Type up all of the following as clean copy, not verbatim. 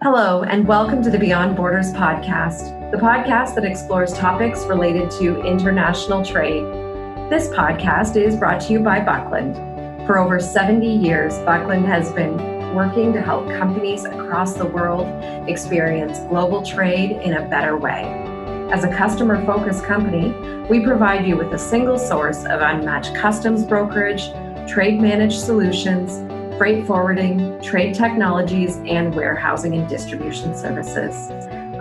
Hello, and welcome to the Beyond Borders podcast, the podcast that explores topics related to international trade. This podcast is brought to you by Buckland. For over 70 years, Buckland has been working to help companies across the world experience global trade in a better way. As a customer-focused company, we provide you with a single source of unmatched customs brokerage, trade-managed solutions, freight forwarding, trade technologies, and warehousing and distribution services.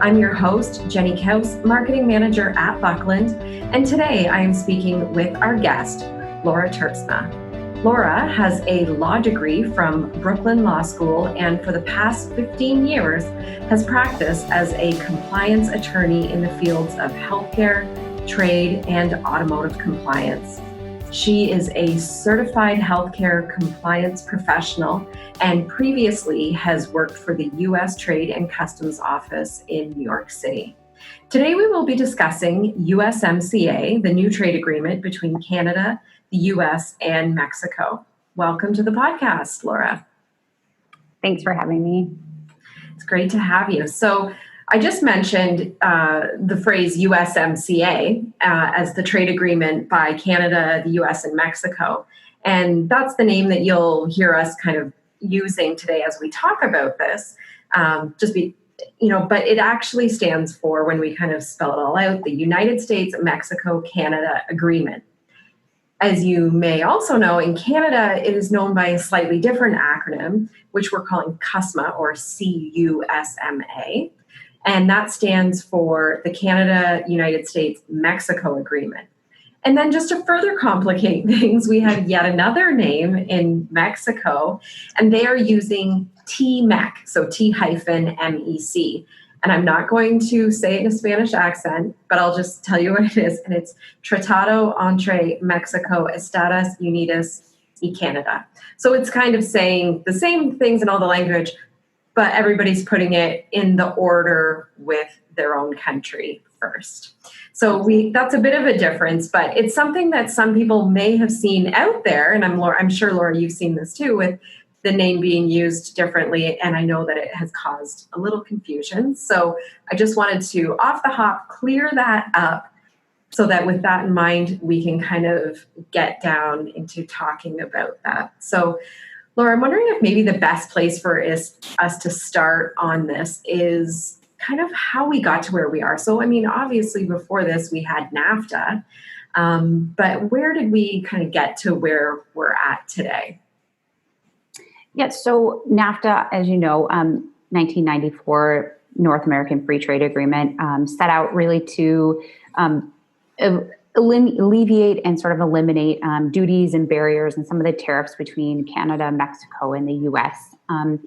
I'm your host, Jenny Kaus, Marketing Manager at Buckland, and today I am speaking with our guest, Laura Terpsma. Laura has a law degree from Brooklyn Law School and for the past 15 years has practiced as a compliance attorney in the fields of healthcare, trade, and automotive compliance. She is a certified healthcare compliance professional and previously has worked for the U.S. Trade and Customs Office in New York City. Today we will be discussing USMCA, the new trade agreement between Canada, the U.S., and Mexico. Welcome to the podcast, Laura. Thanks for having me. It's great to have you. So I just mentioned the phrase USMCA as the trade agreement by Canada, the US, and Mexico. And that's the name that you'll hear us kind of using today as we talk about this. But it actually stands for, when we kind of spell it all out, the United States-Mexico-Canada Agreement. As you may also know, in Canada, it is known by a slightly different acronym, which we're calling CUSMA, or CUSMA. And that stands for the Canada-United States-Mexico Agreement. And then just to further complicate things, we have yet another name in Mexico, and they are using T-MEC, so T-MEC. And I'm not going to say it in a Spanish accent, but I'll just tell you what it is. And it's Tratado entre Mexico, Estados Unidos y Canada. So it's kind of saying the same things in all the language, but everybody's putting it in the order with their own country first. So that's a bit of a difference, but it's something that some people may have seen out there, and I'm sure, Laura, you've seen this too, with the name being used differently, and I know that it has caused a little confusion. So I just wanted to, off the hop, clear that up so that with that in mind, we can kind of get down into talking about that. So Laura, I'm wondering if maybe the best place for us to start on this is kind of how we got to where we are. So, I mean, obviously before this we had NAFTA, but where did we kind of get to where we're at today? Yeah, so NAFTA, as you know, 1994 North American Free Trade Agreement set out really to alleviate and sort of eliminate duties and barriers and some of the tariffs between Canada, Mexico, and the U.S. And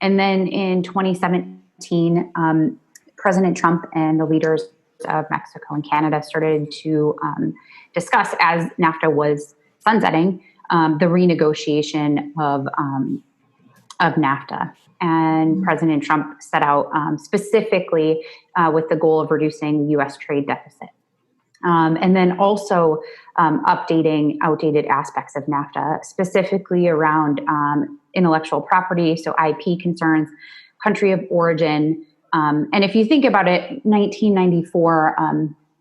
then in 2017, President Trump and the leaders of Mexico and Canada started to discuss, as NAFTA was sunsetting, the renegotiation of NAFTA. And President Trump set out specifically with the goal of reducing the U.S. trade deficit. And then also updating outdated aspects of NAFTA, specifically around intellectual property, so IP concerns, country of origin. And if you think about it, 1994,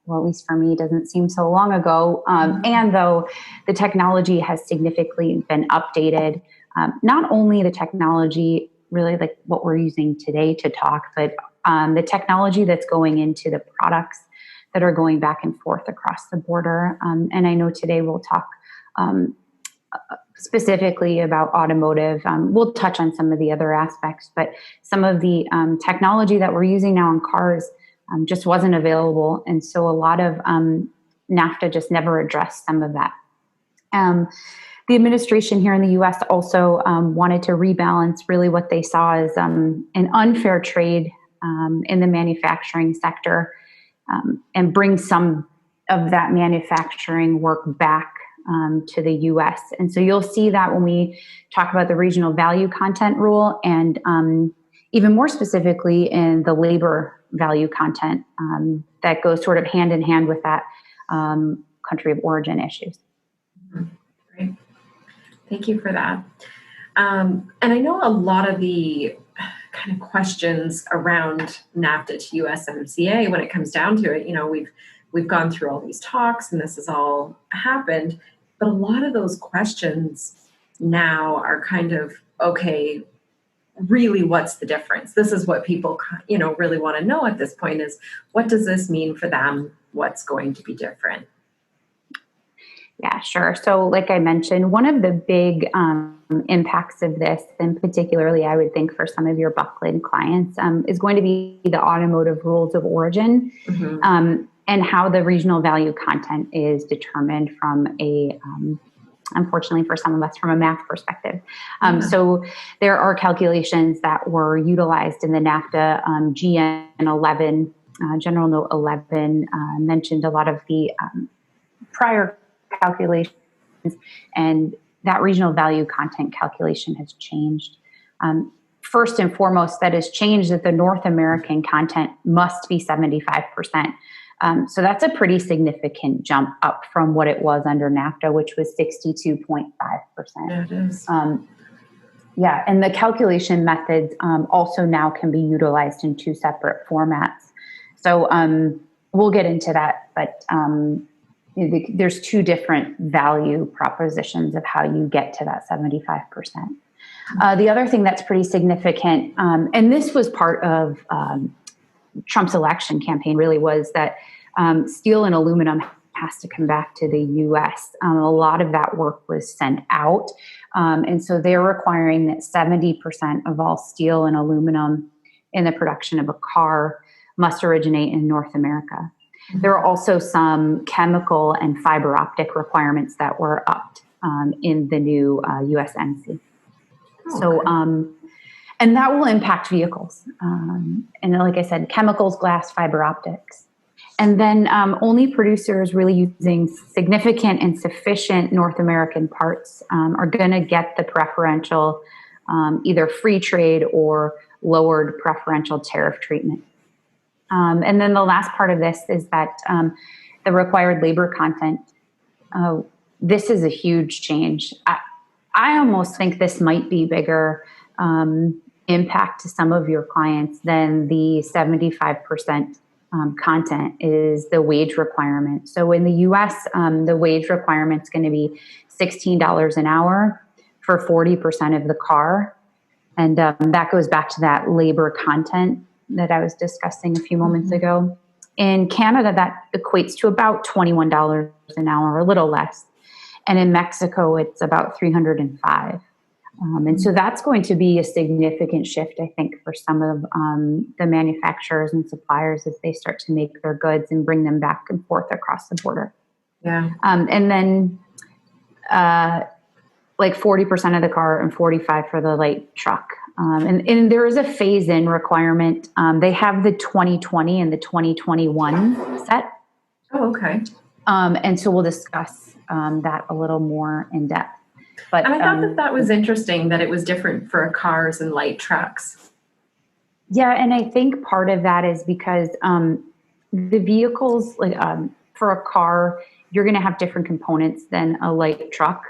well, at least for me, doesn't seem so long ago. And though the technology has significantly been updated, not only the technology really like what we're using today to talk, but the technology that's going into the products that are going back and forth across the border. And I know today we'll talk specifically about automotive. We'll touch on some of the other aspects, but some of the technology that we're using now in cars just wasn't available. And so a lot of NAFTA just never addressed some of that. The administration here in the U.S. also wanted to rebalance really what they saw as an unfair trade in the manufacturing sector and bring some of that manufacturing work back to the U.S. And so you'll see that when we talk about the regional value content rule and even more specifically in the labor value content that goes sort of hand in hand with that country of origin issues. Great. Thank you for that. And I know a lot of the kind of questions around NAFTA to USMCA, when it comes down to it, we've gone through all these talks and this has all happened, but a lot of those questions now are kind of, okay, really, what's the difference? This is what people, really want to know at this point is, what does this mean for them? What's going to be different? Yeah, sure. So like I mentioned, one of the big impacts of this, and particularly I would think for some of your Buckland clients, is going to be the automotive rules of origin, and how the regional value content is determined from unfortunately for some of us, from a math perspective. So there are calculations that were utilized in the NAFTA GN 11, General Note 11, mentioned a lot of the prior calculations, and that regional value content calculation has changed. First and foremost, that has changed that the North American content must be 75%. So that's a pretty significant jump up from what it was under NAFTA, which was 62.5%. Yeah, it is. And the calculation methods also now can be utilized in two separate formats. So we'll get into that, but there's two different value propositions of how you get to that 75%. The other thing that's pretty significant, and this was part of Trump's election campaign, really, was that steel and aluminum has to come back to the U.S. A lot of that work was sent out. And so they're requiring that 70% of all steel and aluminum in the production of a car must originate in North America. There are also some chemical and fiber optic requirements that were upped in the new USMCA. Okay. So, and that will impact vehicles. And like I said, chemicals, glass, fiber optics. And then only producers really using significant and sufficient North American parts are going to get the preferential either free trade or lowered preferential tariff treatment. And then the last part of this is that the required labor content, this is a huge change. I almost think this might be bigger impact to some of your clients than the 75% content is the wage requirement. So in the US, the wage requirement is going to be $16 an hour for 40% of the car. And that goes back to that labor content that I was discussing a few moments ago. In Canada, that equates to about $21 an hour, a little less. And in Mexico, it's about $305. And so that's going to be a significant shift, I think, for some of the manufacturers and suppliers as they start to make their goods and bring them back and forth across the border. Yeah. And then like 40% of the car and 45% for the light truck. And there is a phase-in requirement. They have the 2020 and the 2021 set. Oh, okay. And so we'll discuss that a little more in depth. But, and I thought that was interesting that it was different for cars and light trucks. Yeah, and I think part of that is because the vehicles, like for a car, you're going to have different components than a light truck.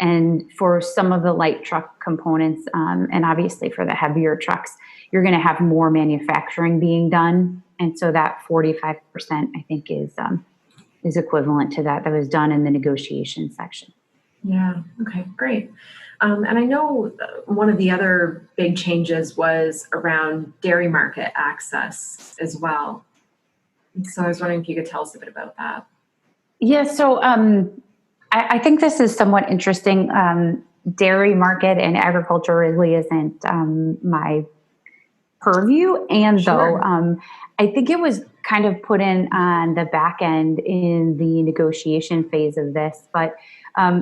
And for some of the light truck components, and obviously for the heavier trucks, you're going to have more manufacturing being done. And so that 45%, I think, is equivalent to that was done in the negotiation section. Yeah. Okay, great. And I know one of the other big changes was around dairy market access as well. So I was wondering if you could tell us a bit about that. Yeah, so I think this is somewhat interesting. Dairy market and agriculture really isn't my purview. And Sure. though I think it was kind of put in on the back end in the negotiation phase of this. But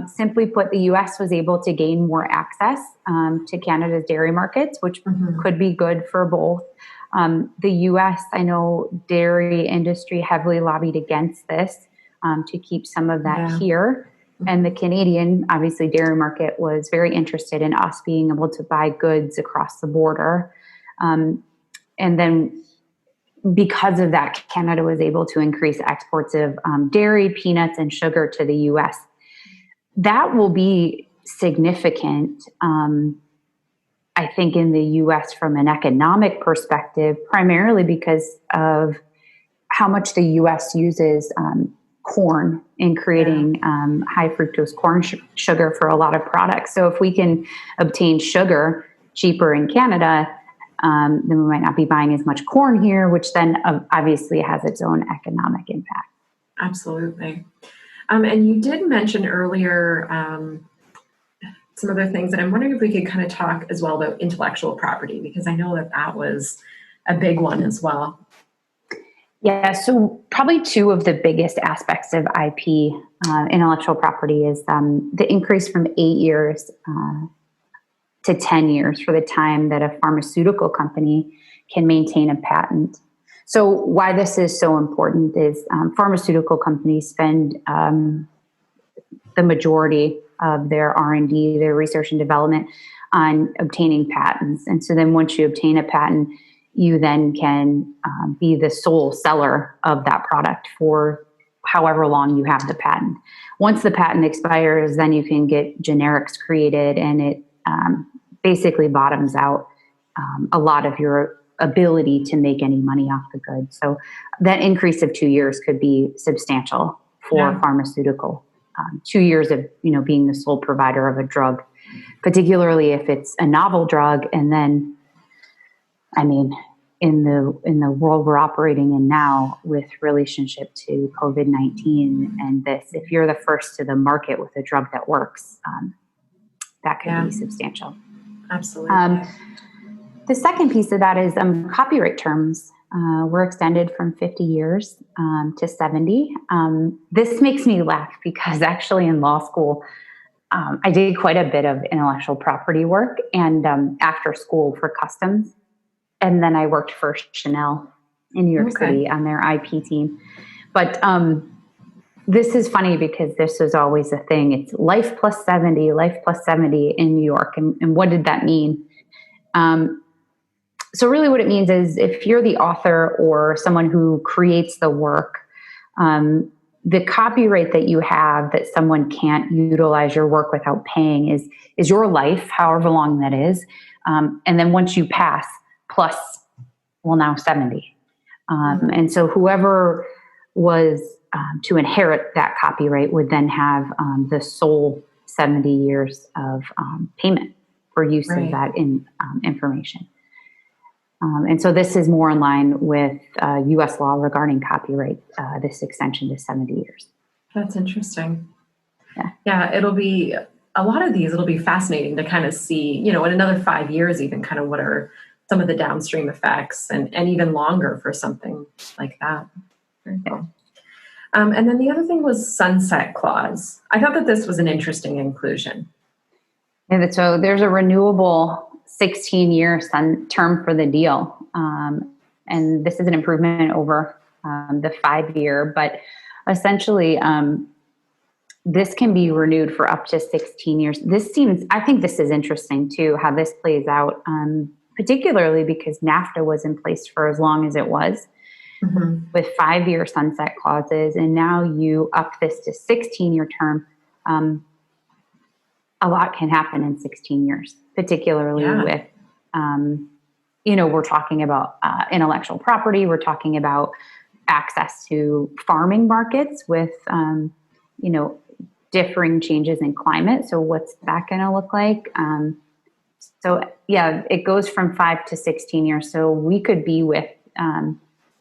simply put, the U.S. was able to gain more access to Canada's dairy markets, which could be good for both. The U.S., I know dairy industry heavily lobbied against this to keep some of that here. And the Canadian, obviously, dairy market was very interested in us being able to buy goods across the border. And then because of that, Canada was able to increase exports of dairy, peanuts, and sugar to the U.S. That will be significant I think in the US from an economic perspective, primarily because of how much the US uses corn in creating high fructose corn sugar for a lot of products. So if we can obtain sugar cheaper in Canada, then we might not be buying as much corn here, which then obviously has its own economic impact. Absolutely. And you did mention earlier some other things, and I'm wondering if we could kind of talk as well about intellectual property, because I know that that was a big one as well. Yeah, so probably two of the biggest aspects of IP, intellectual property, is the increase from 8 years to 10 years for the time that a pharmaceutical company can maintain a patent. So why this is so important is pharmaceutical companies spend the majority of their R&D, their research and development, on obtaining patents. And so then once you obtain a patent, you then can be the sole seller of that product for however long you have the patent. Once the patent expires, then you can get generics created, and it basically bottoms out a lot of your ability to make any money off the goods. So that increase of 2 years could be substantial for pharmaceutical. 2 years of being the sole provider of a drug, particularly if it's a novel drug. And then, I mean, in the world we're operating in now, with relationship to COVID-19 and this, if you're the first to the market with a drug that works, that could be substantial. Absolutely. The second piece of that is copyright terms. Were extended from 50 years to 70. This makes me laugh because actually in law school, I did quite a bit of intellectual property work and after school for customs. And then I worked for Chanel in New York City on their IP team. But this is funny because this is always a thing. It's life plus 70 in New York. And what did that mean? So really what it means is if you're the author or someone who creates the work, the copyright that you have that someone can't utilize your work without paying is your life, however long that is. And then once you pass, plus, now 70. And so whoever was to inherit that copyright would then have the sole 70 years of payment for use of that information. And so this is more in line with U.S. law regarding copyright, this extension to 70 years. That's interesting. Yeah, it'll be, a lot of these, it'll be fascinating to kind of see, in another 5 years, even kind of what are some of the downstream effects and even longer for something like that. Very cool. And then the other thing was sunset clause. I thought that this was an interesting inclusion. And so there's a renewable 16-year term for the deal. And this is an improvement over the 5-year, but essentially this can be renewed for up to 16 years. I think this is interesting too, how this plays out, particularly because NAFTA was in place for as long as it was with 5-year sunset clauses. And now you up this to 16-year term. A lot can happen in 16 years, particularly with, we're talking about intellectual property. We're talking about access to farming markets with, differing changes in climate. So what's that going to look like? It goes from 5 to 16 years. So we could be with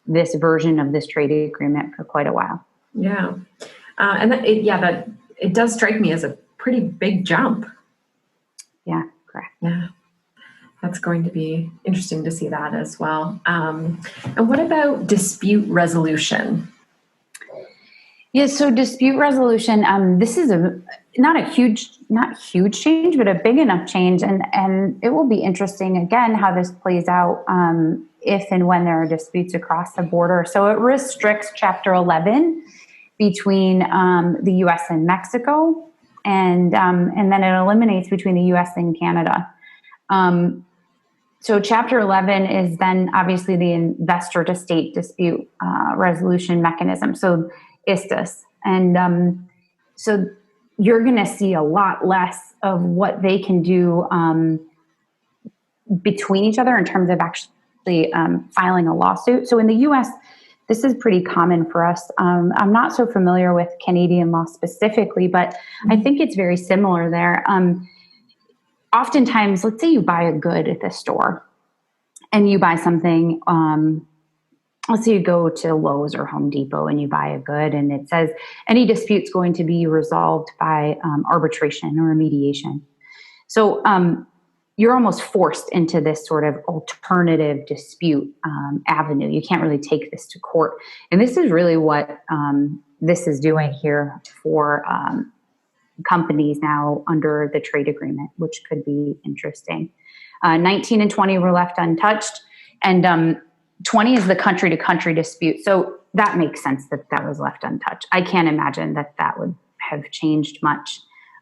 this version of this trade agreement for quite a while. Yeah. And it does strike me as a pretty big jump. Yeah, correct. Yeah, that's going to be interesting to see that as well. And what about dispute resolution? Yeah, so dispute resolution, this is not huge change, but a big enough change. And it will be interesting, again, how this plays out if and when there are disputes across the border. So it restricts Chapter 11 between the U.S. and Mexico. And then it eliminates between the U.S. and Canada. So Chapter 11 is then obviously the investor to state dispute resolution mechanism, so ISDIS. And so you're going to see a lot less of what they can do between each other in terms of actually filing a lawsuit. So in the US, this is pretty common for us. I'm not so familiar with Canadian law specifically, but I think it's very similar there. Oftentimes, let's say you buy a good at the store and you buy something, let's say you go to Lowe's or Home Depot and you buy a good and it says any dispute's going to be resolved by arbitration or mediation. So you're almost forced into this sort of alternative dispute avenue. You can't really take this to court. And this is really what this is doing here for companies now under the trade agreement, which could be interesting. 19 and 20 were left untouched, and 20 is the country-to-country dispute. So that makes sense that that was left untouched. I can't imagine that that would have changed much.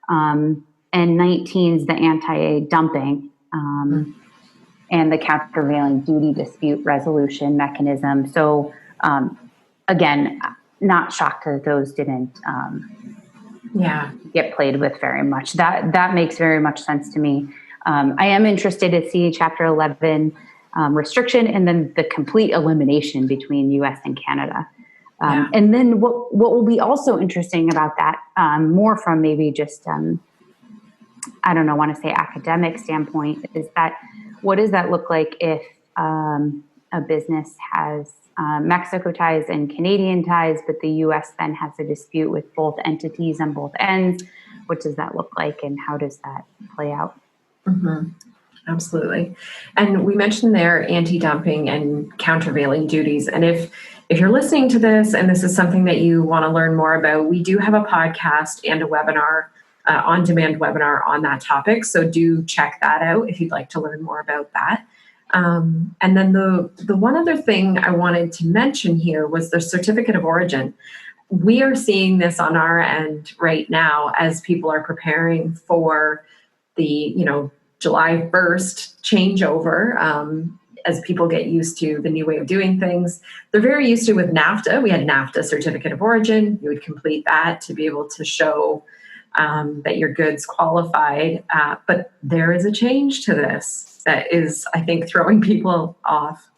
And 19 is the anti-dumping and the countervailing duty dispute resolution mechanism. So again, not shocked that those didn't get played with very much. That makes very much sense to me. I am interested to see Chapter 11 restriction and then the complete elimination between US and Canada. And then what will be also interesting about that, more from maybe just, want to say academic standpoint, is that what does that look like if a business has Mexico ties and Canadian ties, but the US then has a dispute with both entities on both ends? What does that look like and how does that play out? Mm-hmm. Absolutely. And we mentioned there anti-dumping and countervailing duties. And if you're listening to this and this is something that you want to learn more about, we do have a podcast and a webinar, on-demand webinar on that topic. So do check that out if you'd like to learn more about that. And then the one other thing I wanted to mention here was the certificate of origin. We are seeing this on our end right now as people are preparing for the, July 1st changeover, as people get used to the new way of doing things. They're very used to with NAFTA. We had NAFTA certificate of origin. You would complete that to be able to show that your goods qualified. But there is a change to this that is, I think, throwing people off.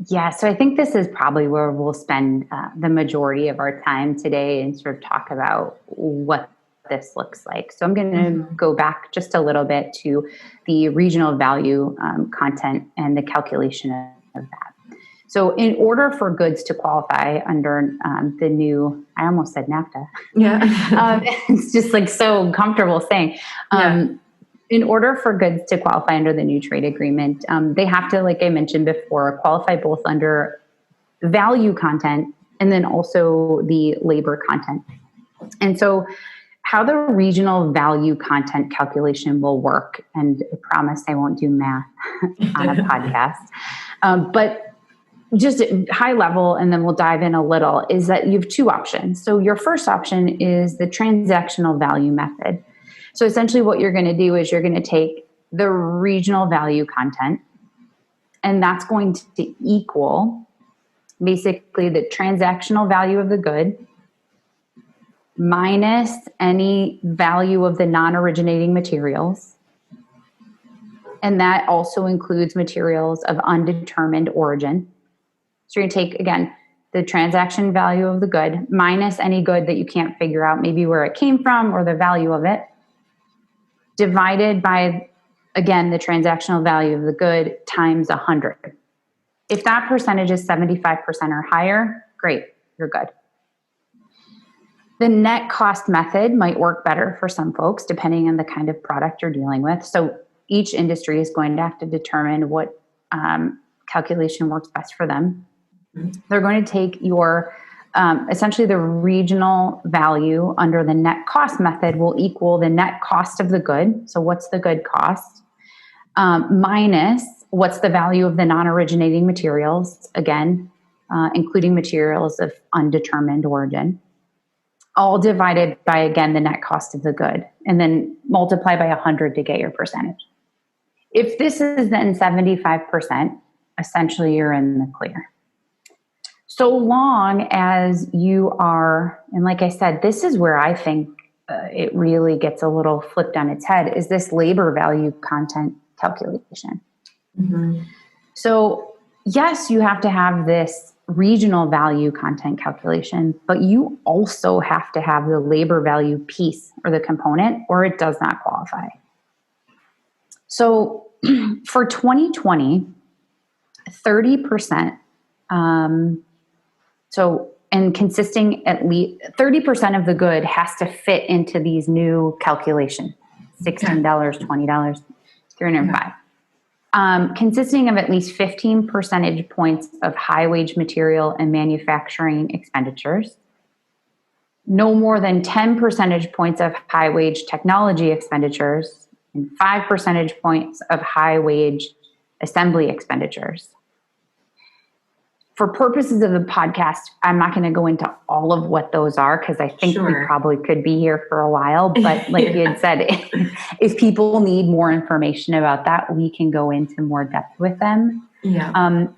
Yeah, so I think this is probably where we'll spend the majority of our time today and sort of talk about what this looks like. So I'm going to go back just a little bit to the regional value content and the calculation of that. So in order for goods to qualify under the new, I almost said NAFTA. Yeah. It's just like so comfortable saying. In order for goods to qualify under the new trade agreement, they have to, like I mentioned before, qualify both under value content and then also the labor content. And so how the regional value content calculation will work, and I promise I won't do math on a podcast, but just high level, and then we'll dive in a little, is that you have two options. So your first option is the transactional value method. So essentially what you're going to do is you're going to take the regional value content, and that's going to equal basically the transactional value of the good minus any value of the non-originating materials. And that also includes materials of undetermined origin. So you're going to take, again, the transaction value of the good minus any good that you can't figure out maybe where it came from or the value of it, divided by, again, the transactional value of the good times 100. If that percentage is 75% or higher, great, you're good. The net cost method might work better for some folks, depending on the kind of product you're dealing with. So each industry is going to have to determine what calculation works best for them. They're going to take your, essentially the regional value under the net cost method will equal the net cost of the good. So what's the good cost? Minus what's the value of the non-originating materials, again, including materials of undetermined origin, all divided by, again, the net cost of the good, and then multiply by 100 to get your percentage. If this is then 75%, essentially you're in the clear. So long as you are, and like I said, this is where I think it really gets a little flipped on its head, is this labor value content calculation. Mhm. So yes, you have to have this regional value content calculation, but you also have to have the labor value piece or the component, or it does not qualify. So for 2020, 30%, and consisting at least 30% of the good has to fit into these new calculations, $16, $20, $305. Consisting of at least 15 percentage points of high wage material and manufacturing expenditures, no more than 10 percentage points of high wage technology expenditures, and 5 percentage points of high wage assembly expenditures. For purposes of the podcast, I'm not going to go into all of what those are because I think we probably could be here for a while. But like you had said, if people need more information about that, we can go into more depth with them. Yeah.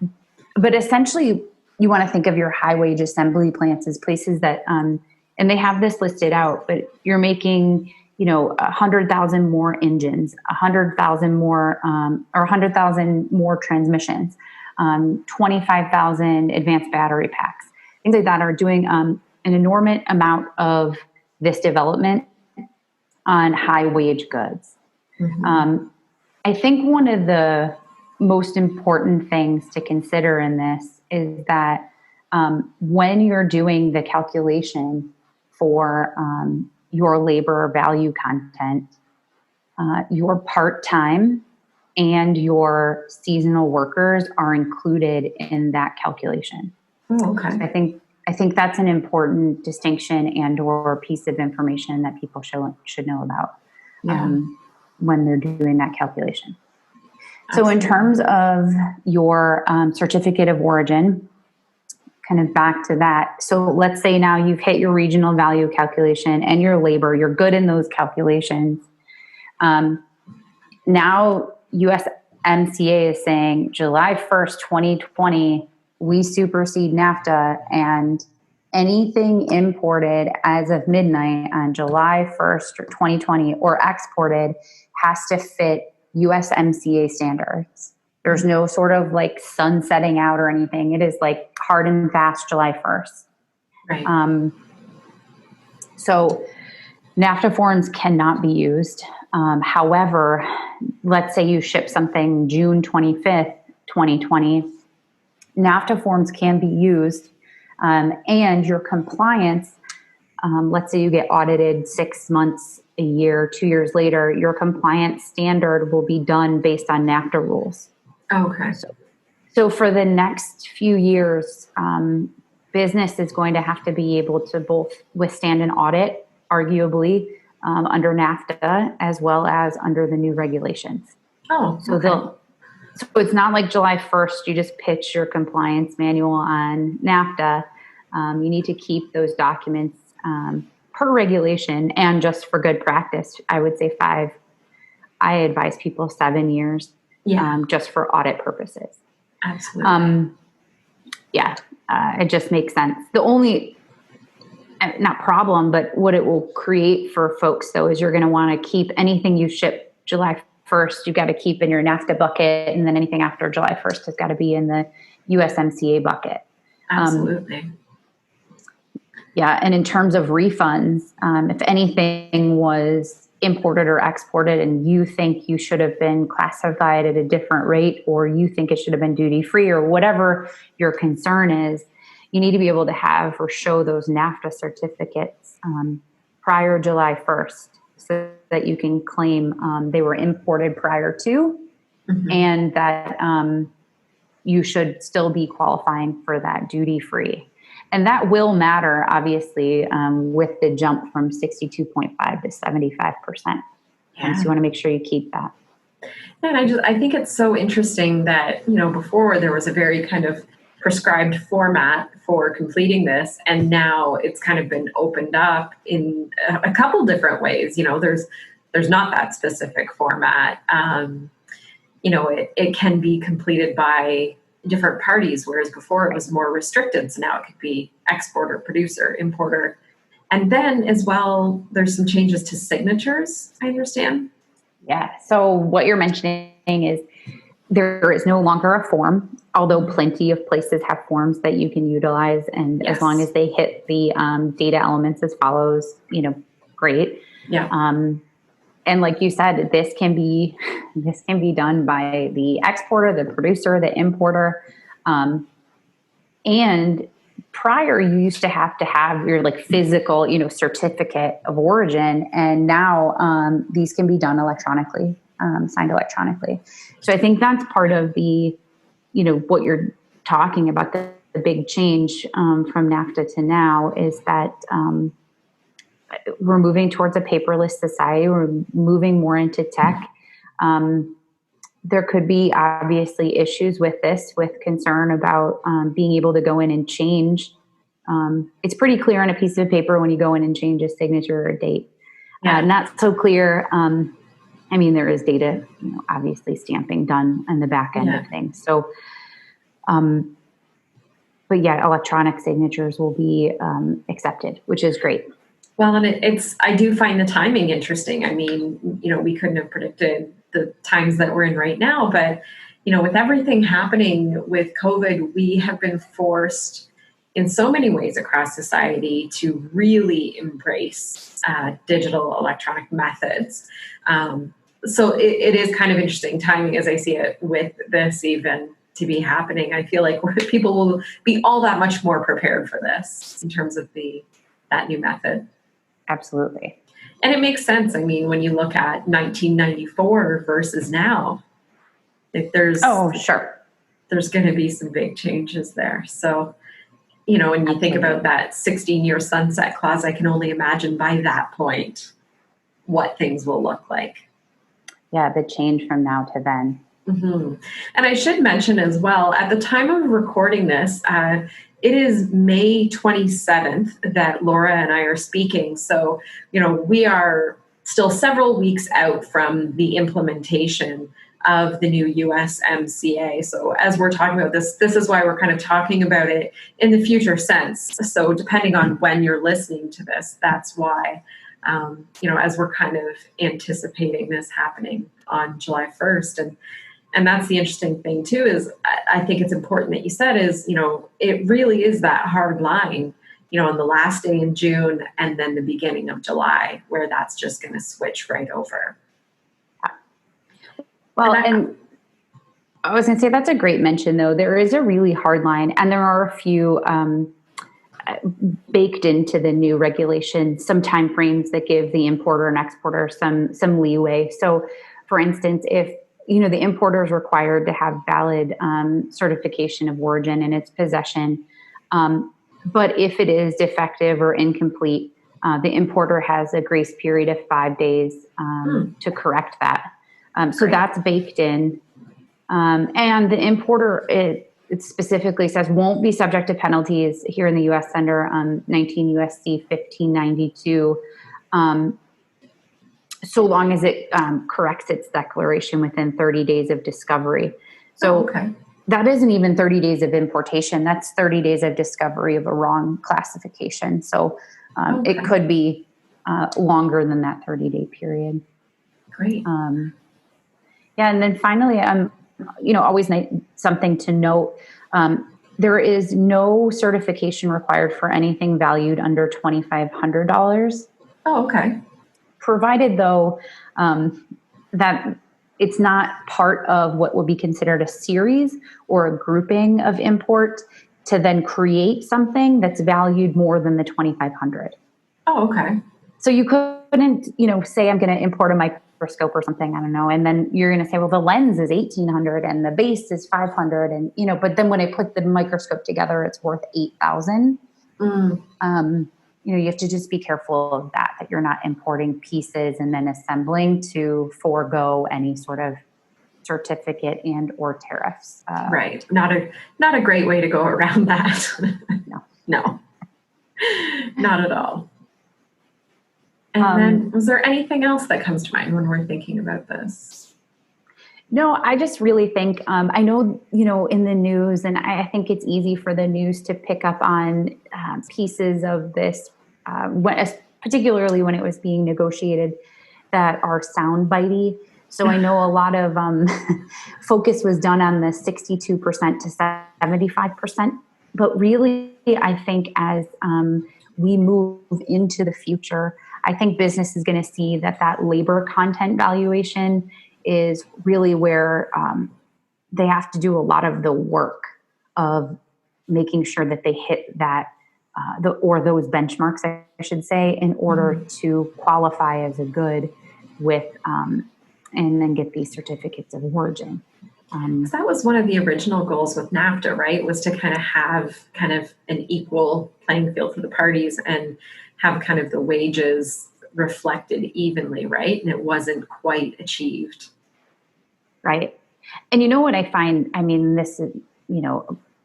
But essentially, you want to think of your high wage assembly plants as places that, and they have this listed out, but you're making, 100,000 more engines, 100,000 more, or 100,000 more transmissions. 25,000 advanced battery packs, things like that are doing an enormous amount of this development on high wage goods. Mm-hmm. I think one of the most important things to consider in this is that when you're doing the calculation for your labor value content, your part-time and your seasonal workers are included in that calculation. Oh, okay. So I think that's an important distinction and or piece of information that people should know about when they're doing that calculation. Absolutely. So in terms of your certificate of origin, kind of back to that. So let's say now you've hit your regional value calculation and your labor, you're good in those calculations. Now USMCA is saying July 1st, 2020, we supersede NAFTA, and anything imported as of midnight on July 1st, 2020 or exported has to fit USMCA standards. There's no sort of like sunsetting out or anything. It is like hard and fast July 1st. Right. So NAFTA forms cannot be used. However, let's say you ship something June 25th, 2020, NAFTA forms can be used, and your compliance, let's say you get audited 6 months, a year, 2 years later, your compliance standard will be done based on NAFTA rules. Okay. So for the next few years, business is going to have to be able to both withstand an audit, arguably, under NAFTA as well as under the new regulations. Oh, okay. So it's not like July 1st, you just pitch your compliance manual on NAFTA. You need to keep those documents per regulation, and just for good practice, I would say 5. I advise people 7 years, just for audit purposes. Absolutely. It just makes sense. The only not problem, but what it will create for folks though is you're going to want to keep anything you ship July 1st, you've got to keep in your NAFTA bucket, and then anything after July 1st has got to be in the USMCA bucket. Absolutely. And in terms of refunds, if anything was imported or exported and you think you should have been classified at a different rate, or you think it should have been duty free, or whatever your concern is, you need to be able to have or show those NAFTA certificates prior July 1st so that you can claim they were imported prior to, and that you should still be qualifying for that duty free. And that will matter, obviously, with the jump from 62.5 to 75%. So you want to make sure you keep that. And I think it's so interesting that, before there was a very kind of prescribed format for completing this, and now it's kind of been opened up in a couple different ways. There's not that specific format. It can be completed by different parties, whereas before it was more restricted. So now it could be exporter, producer, importer. And then as well, there's some changes to signatures, I understand. Yeah. So what you're mentioning is there is no longer a form, although plenty of places have forms that you can utilize. And Yes. as long as they hit the data elements as follows, great. Yeah. And like you said, this can be done by the exporter, the producer, the importer. And prior, you used to have your like physical, certificate of origin. And now these can be done electronically, signed electronically. So I think that's part of the, what you're talking about, the big change from NAFTA to now is that we're moving towards a paperless society. We're moving more into tech. There could be obviously issues with this, with concern about being able to go in and change. It's pretty clear on a piece of paper when you go in and change a signature or a date. Yeah. Not so clear. There is data, obviously stamping done on the back end of things. So, but yeah, electronic signatures will be accepted, which is great. Well, and I do find the timing interesting. We couldn't have predicted the times that we're in right now, but, with everything happening with COVID, we have been forced in so many ways across society to really embrace digital electronic methods. So it is kind of interesting timing as I see it with this even to be happening. I feel like people will be all that much more prepared for this in terms of that new method. Absolutely. And it makes sense. When you look at 1994 versus now, there's going to be some big changes there. So, when you think about that 16-year sunset clause, I can only imagine by that point what things will look like. Yeah, the change from now to then. Mm-hmm. And I should mention as well, at the time of recording this, it is May 27th that Laura and I are speaking. So, we are still several weeks out from the implementation of the new USMCA. So as we're talking about this is why we're kind of talking about it in the future sense. So depending on when you're listening to this, that's why, as we're kind of anticipating this happening on July 1st. And that's the interesting thing too, is I think it's important that you said is, it really is that hard line, on the last day in June and then the beginning of July, where that's just going to switch right over. Well, and I was going to say that's a great mention, though. There is a really hard line, and there are a few baked into the new regulation, some timeframes that give the importer and exporter some leeway. So, for instance, if the importer is required to have valid certification of origin in its possession, but if it is defective or incomplete, the importer has a grace period of 5 days to correct that. So that's baked in. And the importer, it specifically says, won't be subject to penalties here in the U.S. under 19 U.S.C. 1592, so long as it corrects its declaration within 30 days of discovery. So that isn't even 30 days of importation. That's 30 days of discovery of a wrong classification. So it could be longer than that 30-day period. Great. And then finally, always something to note, there is no certification required for anything valued under $2,500. Oh, okay. Provided, though, that it's not part of what would be considered a series or a grouping of imports to then create something that's valued more than the $2,500. Oh, okay. So you couldn't, say I'm going to import a microscope or something, I don't know, and then you're going to say, well, the lens is $1,800 and the base is $500, and but then when I put the microscope together, it's worth $8,000. You have to just be careful of that you're not importing pieces and then assembling to forego any sort of certificate and or tariffs. Right. Not a great way to go around that. No, not at all. And then, was there anything else that comes to mind when we're thinking about this? No, I just really think, I know, in the news, and I think it's easy for the news to pick up on pieces of this, particularly when it was being negotiated, that are soundbitey. So I know a lot of focus was done on the 62% to 75%. But really, I think as we move into the future, I think business is going to see that labor content valuation is really where they have to do a lot of the work of making sure that they hit that those benchmarks, I should say, in order to qualify as a good with and then get these certificates of origin. That was one of the original goals with NAFTA, right? Was to kind of have kind of an equal playing field for the parties and have kind of the wages reflected evenly, right? And it wasn't quite achieved. Right. And you know what I find, I mean, this is,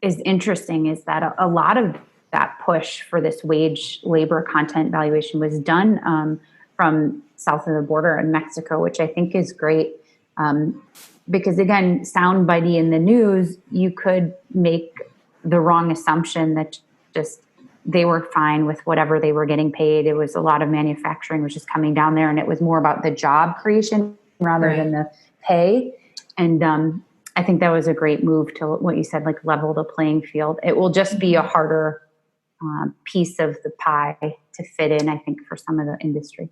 is interesting is that a lot of that push for this wage labor content valuation was done from south of the border in Mexico, which I think is great. Because again, soundbitey in the news, you could make the wrong assumption that just they were fine with whatever they were getting paid. It was a lot of manufacturing was just coming down there, and it was more about the job creation rather than the pay. And I think that was a great move to what you said, like level the playing field. It will just be a harder piece of the pie to fit in, I think, for some of the industry.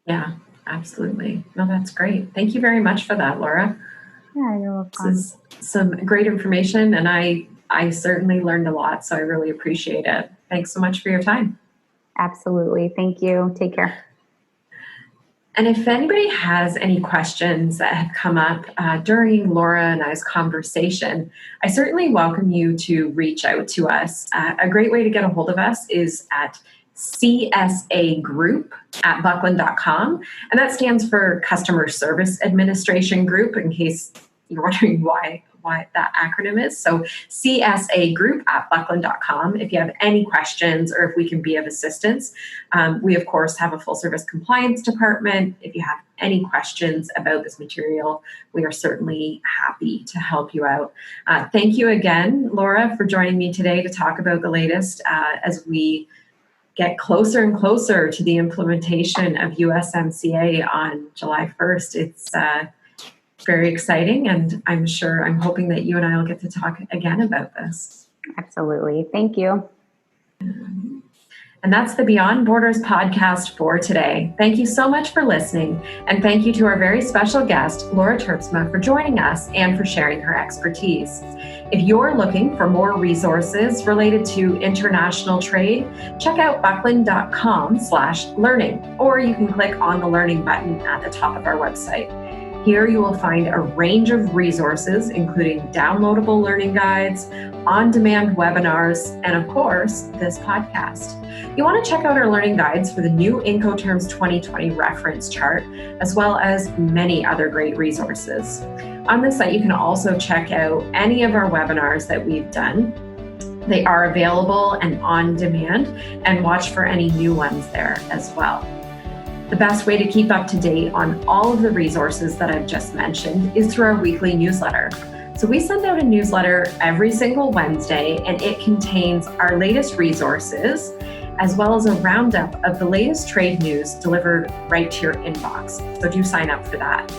Yeah, absolutely. No, that's great. Thank you very much for that, Laura. Yeah, you're welcome. This is some great information, and I certainly learned a lot, so I really appreciate it. Thanks so much for your time. Absolutely. Thank you. Take care. And if anybody has any questions that have come up during Laura and I's conversation, I certainly welcome you to reach out to us. A great way to get a hold of us is at csagroup@buckland.com. And that stands for Customer Service Administration Group, in case you're wondering why that acronym is. So csagroup@buckland.com. If you have any questions or if we can be of assistance, we of course have a full service compliance department. If you have any questions about this material, we are certainly happy to help you out. Thank you again, Laura, for joining me today to talk about the latest as we get closer and closer to the implementation of USMCA on July 1st. It's very exciting, and I'm hoping that you and I will get to talk again about this. Absolutely. Thank you. And that's the Beyond Borders podcast for today. Thank you so much for listening, and thank you to our very special guest, Laura Terpsma, for joining us and for sharing her expertise. If you're looking for more resources related to international trade, check out buckland.com/learning, or you can click on the learning button at the top of our website. Here you will find a range of resources, including downloadable learning guides, on-demand webinars, and of course, this podcast. You want to check out our learning guides for the new Incoterms 2020 reference chart, as well as many other great resources. On the site, you can also check out any of our webinars that we've done. They are available and on demand, and watch for any new ones there as well. The best way to keep up to date on all of the resources that I've just mentioned is through our weekly newsletter. So we send out a newsletter every single Wednesday, and it contains our latest resources, as well as a roundup of the latest trade news delivered right to your inbox. So do sign up for that.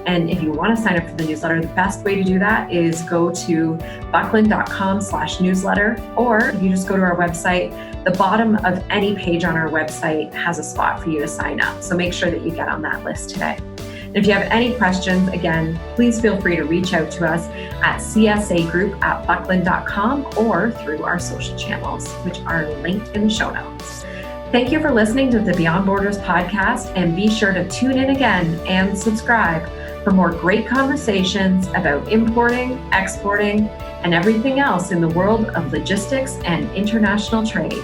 And if you want to sign up for the newsletter, the best way to do that is go to buckland.com/newsletter, or if you just go to our website, the bottom of any page on our website has a spot for you to sign up. So make sure that you get on that list today. And if you have any questions, again, please feel free to reach out to us at csagroup@buckland.com or through our social channels, which are linked in the show notes. Thank you for listening to the Beyond Borders podcast, and be sure to tune in again and subscribe for more great conversations about importing, exporting, and everything else in the world of logistics and international trade.